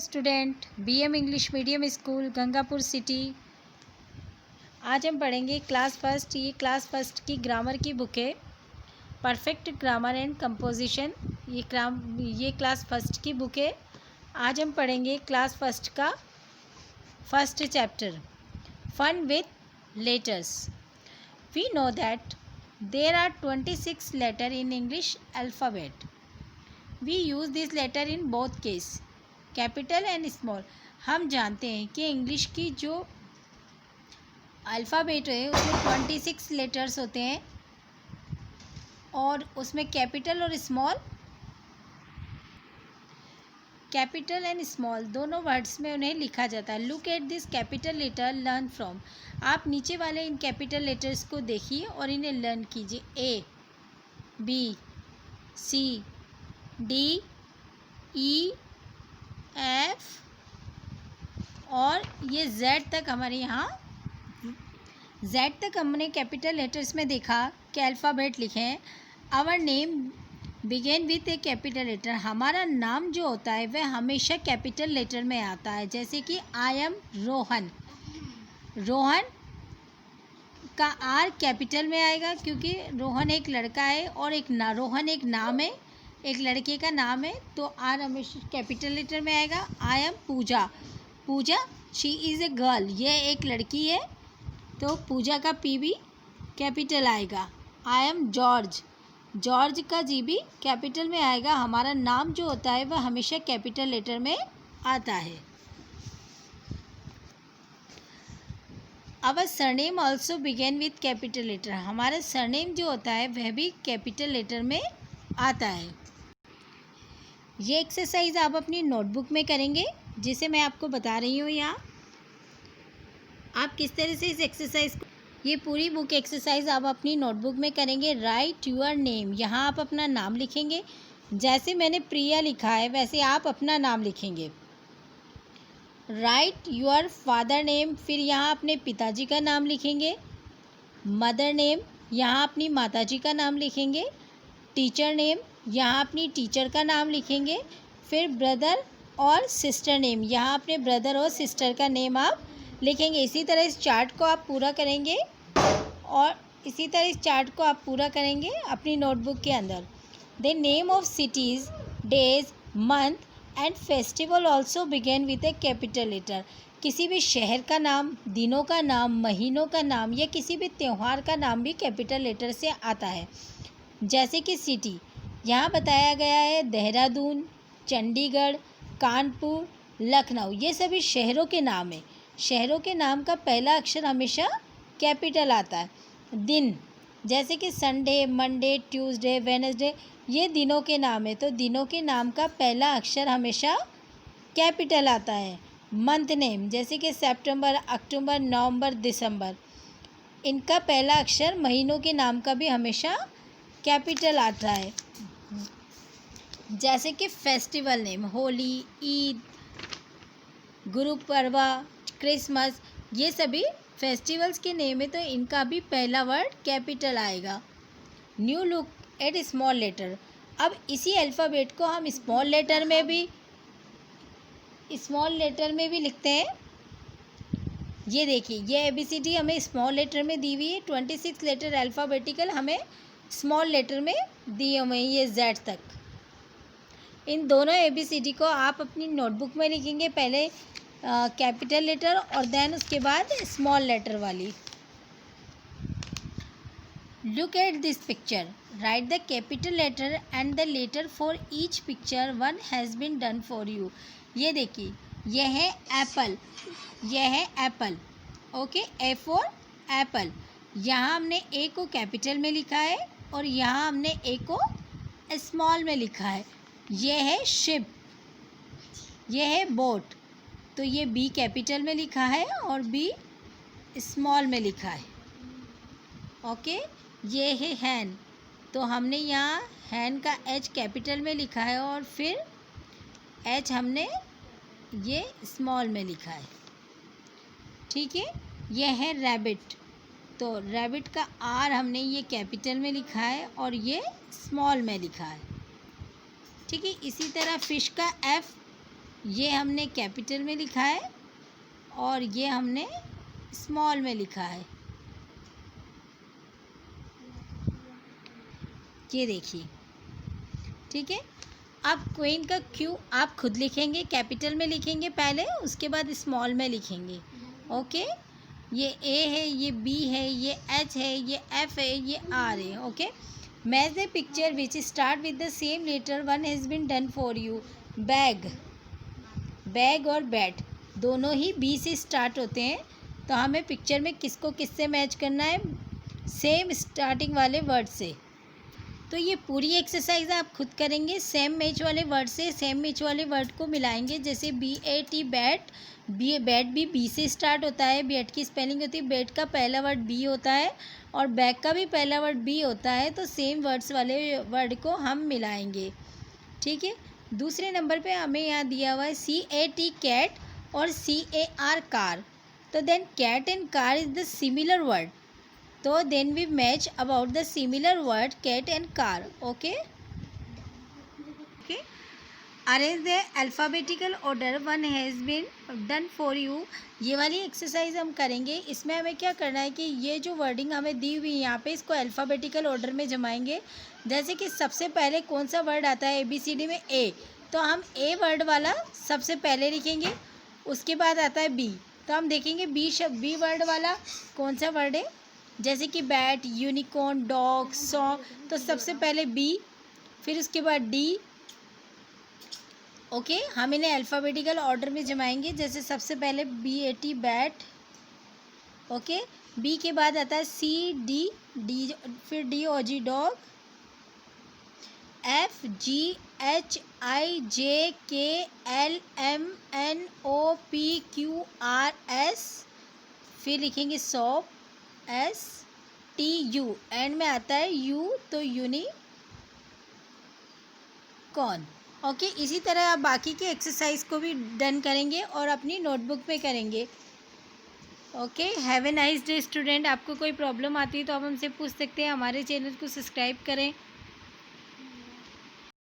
Student BM English medium school Gangapur city. आज हम पढ़ेंगे क्लास फर्स्ट। ये क्लास फर्स्ट की ग्रामर की बुक है, परफेक्ट ग्रामर एंड कंपोजिशन। ये क्लास फर्स्ट की बुक है। आज हम पढ़ेंगे क्लास फर्स्ट का first chapter, fun with letters. We know that there are 26 letter in English alphabet. We use this letter in both case, capital and small. हम जानते हैं कि इंग्लिश की जो अल्फ़ाबेट है उसमें 26 लेटर्स होते हैं और उसमें कैपिटल एंड स्मॉल दोनों वर्ड्स में उन्हें लिखा जाता है। Look at this capital letter, learn from. आप नीचे वाले इन कैपिटल लेटर्स को देखिए और इन्हें लर्न कीजिए। ए, बी, सी, डी, ई, एफ और ये जेड तक हमारे यहाँ जेड तक हमने कैपिटल लेटर्स में देखा कि अल्फ़ाबेट लिखे हैं। Our name begin with a capital letter. हमारा नाम जो होता है वह हमेशा कैपिटल लेटर में आता है। जैसे कि आई एम रोहन। रोहन का आर कैपिटल में आएगा क्योंकि रोहन एक लड़का है और रोहन एक नाम है, एक लड़के का नाम है, तो आर हमेशा कैपिटल लेटर में आएगा। I am Pooja. Pooja she is a girl, यह एक लड़की है, तो पूजा का पी भी कैपिटल आएगा। I M George. जॉर्ज का जी भी कैपिटल में आएगा। हमारा नाम जो होता है वह हमेशा कैपिटल लेटर में आता है। Our surname also begin with capital letter. हमारा सरनेम जो होता है वह भी कैपिटल लेटर में आता है। ये एक्सरसाइज आप अपनी नोटबुक में करेंगे, जिसे मैं आपको बता रही हूँ। यहाँ आप किस तरह से इस एक्सरसाइज को, ये पूरी बुक एक्सरसाइज आप अपनी नोटबुक में करेंगे। राइट योर नेम, यहाँ आप अपना नाम लिखेंगे। जैसे मैंने प्रिया लिखा है वैसे आप अपना नाम लिखेंगे। राइट योर फादर नेम, फिर यहाँ अपने पिताजी का नाम लिखेंगे। मदर नेम, यहाँ अपनी माताजी का नाम लिखेंगे। टीचर नेम, यहाँ अपनी टीचर का नाम लिखेंगे। फिर ब्रदर और सिस्टर नेम, यहाँ अपने ब्रदर और सिस्टर का नेम आप लिखेंगे। इसी तरह इस चार्ट को आप पूरा करेंगे अपनी नोटबुक के अंदर। The name of cities, days, month and festival also begin with a capital letter. किसी भी शहर का नाम, दिनों का नाम, महीनों का नाम या किसी भी त्यौहार का नाम भी कैपिटल लेटर से आता है। जैसे कि सिटी, यहाँ बताया गया है देहरादून, चंडीगढ़, कानपुर, लखनऊ, ये सभी शहरों के नाम हैं। शहरों के नाम का पहला अक्षर हमेशा कैपिटल आता है। दिन, जैसे कि संडे, मंडे, ट्यूसडे, वेडनेसडे, ये दिनों के नाम है, तो दिनों के नाम का पहला अक्षर हमेशा कैपिटल आता है। मंथ नेम, जैसे कि सितंबर, अक्टूबर, नवंबर, दिसंबर, इनका पहला अक्षर महीनों के नाम का भी हमेशा कैपिटल आता है। जैसे कि फेस्टिवल नेम, होली, ईद, गुरु पर्वा, क्रिसमस, ये सभी फेस्टिवल्स के नेम है, तो इनका भी पहला वर्ड कैपिटल आएगा। New look at small letter. अब इसी अल्फ़ाबेट को हम स्मॉल लेटर में भी लिखते हैं। ये देखिए, ये ABCD हमें स्मॉल लेटर में दी हुई है। 26 लेटर अल्फ़ाबेटिकल हमें स्मॉल लेटर में दिए हुए हैं, ये Z तक। इन दोनों ABCD को आप अपनी नोटबुक में लिखेंगे, पहले कैपिटल लेटर और देन उसके बाद स्मॉल लेटर वाली। Look at this picture, write the capital letter and the letter for each picture, one has been done for you. ये देखिए, यह है apple, okay, a for apple. यहाँ हमने ए को कैपिटल में लिखा है और यहाँ हमने ए को स्मॉल में लिखा है। यह है शिप, यह है बोट, तो ये बी कैपिटल में लिखा है और बी स्मॉल में लिखा है, ओके। ये है हैन, तो हमने यहाँ हैन का एच कैपिटल में लिखा है और फिर एच हमने ये स्मॉल में लिखा है, ठीक है। यह है रैबिट, तो रैबिट का आर हमने ये कैपिटल में लिखा है और ये स्मॉल में लिखा है, ठीक है। इसी तरह फिश का एफ़ ये हमने कैपिटल में लिखा है और ये हमने स्मॉल में लिखा है। ये देखिए, ठीक है। अब क्वीन का क्यू आप खुद लिखेंगे, कैपिटल में लिखेंगे पहले, उसके बाद स्मॉल में लिखेंगे। ओके, ये ए है, ये बी है, ये एच है, ये एफ है, ये आर है। Okay, match the picture which start with the same letter one has been done for you. Bag, bag और बैट दोनों ही बी से स्टार्ट होते हैं, तो हमें पिक्चर में किसको किससे मैच करना है, सेम स्टार्टिंग वाले वर्ड से। तो ये पूरी एक्सरसाइज आप खुद करेंगे, सेम मैच वाले वर्ड से सेम मैच वाले वर्ड को मिलाएंगे। जैसे BAT बैट, बैट भी बी से स्टार्ट होता है, बैट की स्पेलिंग होती है, बैट का पहला वर्ड बी होता है और बैग का भी पहला वर्ड बी होता है, तो सेम वर्ड्स वाले वर्ड को हम मिलाएंगे। ठीक है। दूसरे नंबर पे हमें यहाँ दिया हुआ है CAT कैट और CAR कार। तो then cat and car is the similar word, तो then we match about the similar word cat and car. Okay, okay, arrange the alphabetical order one has been done for you. ये वाली exercise हम करेंगे। इसमें हमें क्या करना है कि ये जो वर्डिंग हमें दी हुई है यहाँ पे, इसको अल्फ़ाबेटिकल ऑर्डर में जमाएंगे। जैसे कि सबसे पहले कौन सा वर्ड आता है ABCD में, ए, तो हम ए वर्ड वाला सबसे पहले लिखेंगे। उसके बाद आता है बी, तो हम देखेंगे बी वर्ड वाला कौन सा वर्ड है। जैसे कि बैट, यूनिकॉर्न, डॉग, सॉन्ग, तो सबसे पहले बी, फिर उसके बाद डी। ओके, हम इन्हें अल्फ़ाबेटिकल ऑर्डर में जमाएंगे। जैसे सबसे पहले BAT बैट, ओके, बी के बाद आता है CD, डी, फिर DOG डॉग, FGHIJKLMNOPQRS, फिर लिखेंगे सॉप, STU, एंड में आता है U, तो यूनिकॉर्न। ओके, इसी तरह आप बाकी के एक्सरसाइज को भी डन करेंगे और अपनी नोटबुक पे करेंगे। Okay, have a nice day student. आपको कोई प्रॉब्लम आती है तो आप हमसे पूछ सकते हैं। हमारे चैनल को सब्सक्राइब करें।